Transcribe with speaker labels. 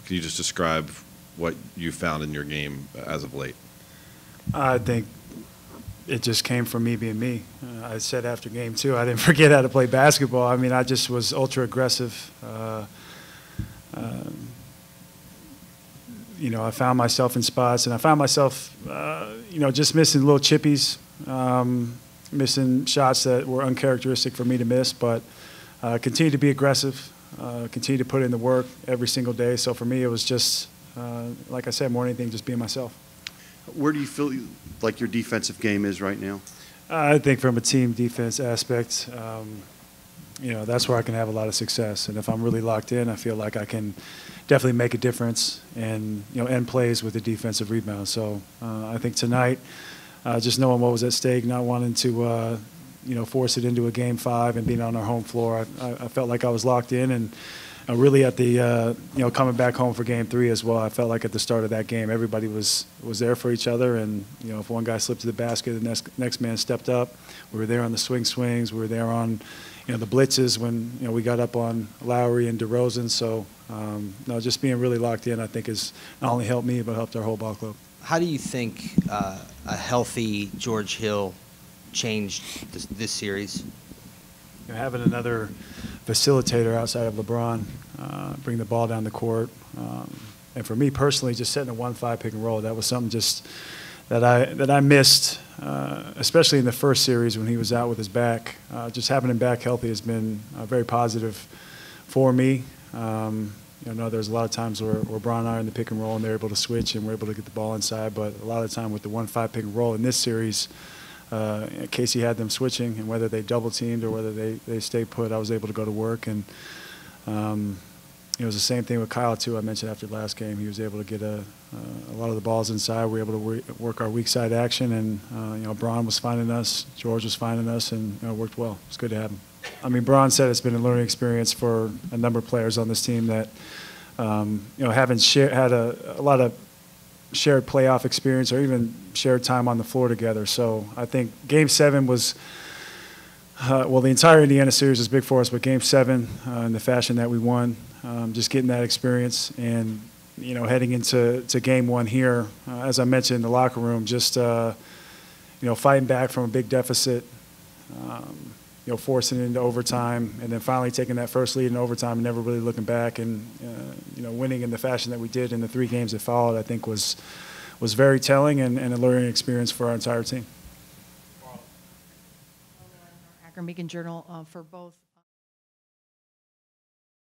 Speaker 1: Can you just describe what you found in your game as of late?
Speaker 2: I think it just came from me being me. I said after game 2, I didn't forget how to play basketball. I mean, I just was ultra aggressive. You know, I found myself in spots, and I found myself, you know, just missing little chippies, missing shots that were uncharacteristic for me to miss, but continue to be aggressive, continue to put in the work every single day. So for me, it was just, like I said, more than anything, just being myself.
Speaker 3: Where do you feel like your defensive game is right now?
Speaker 2: I think from a team defense aspect, you know, that's where I can have a lot of success. And if I'm really locked in, I feel like I can definitely make a difference and, you know, end plays with the defensive rebound. So I think tonight, just knowing what was at stake, not wanting to, you know, force it into a Game 5 and being on our home floor, I felt like I was locked in. And really at the, you know, coming back home for Game 3 as well, I felt like at the start of that game, everybody was there for each other. And, you know, if one guy slipped to the basket, the next man stepped up. We were there on the swings. We were there on, you know, the blitzes when, you know, we got up on Lowry and DeRozan. So, no, just being really locked in, I think, has not only helped me, but helped our whole ball club.
Speaker 4: How do you think a healthy George Hill changed this series?
Speaker 2: You know, having another facilitator outside of LeBron, bring the ball down the court. And for me personally, just setting a 1-5 pick and roll, that was something just that I missed, especially in the first series when he was out with his back. Just having him back healthy has been very positive for me. You know, there's a lot of times where Bron and I are in the pick and roll and they're able to switch and we're able to get the ball inside, but a lot of the time with the 1-5 pick and roll in this series, Casey had them switching, and whether they double teamed or whether they stayed put, I was able to go to work. And it was the same thing with Kyle too. I mentioned after the last game, he was able to get a lot of the balls inside. We were able to work our weak side action, and you know, Bron was finding us, George was finding us, and you know, it worked well. It's good to have him. I mean, Bron said it's been a learning experience for a number of players on this team that you know, haven't had a lot of shared playoff experience or even shared time on the floor together. So I think Game 7 was, well, the entire Indiana series was big for us, but Game 7, in the fashion that we won, just getting that experience and, you know, heading into Game 1 here, as I mentioned in the locker room, just, you know, fighting back from a big deficit, you know, forcing it into overtime, and then finally taking that first lead in overtime and never really looking back, and you know, winning in the fashion that we did in the 3 games that followed, I think was very telling and a learning experience for our entire team.
Speaker 5: Akron Beacon Journal for both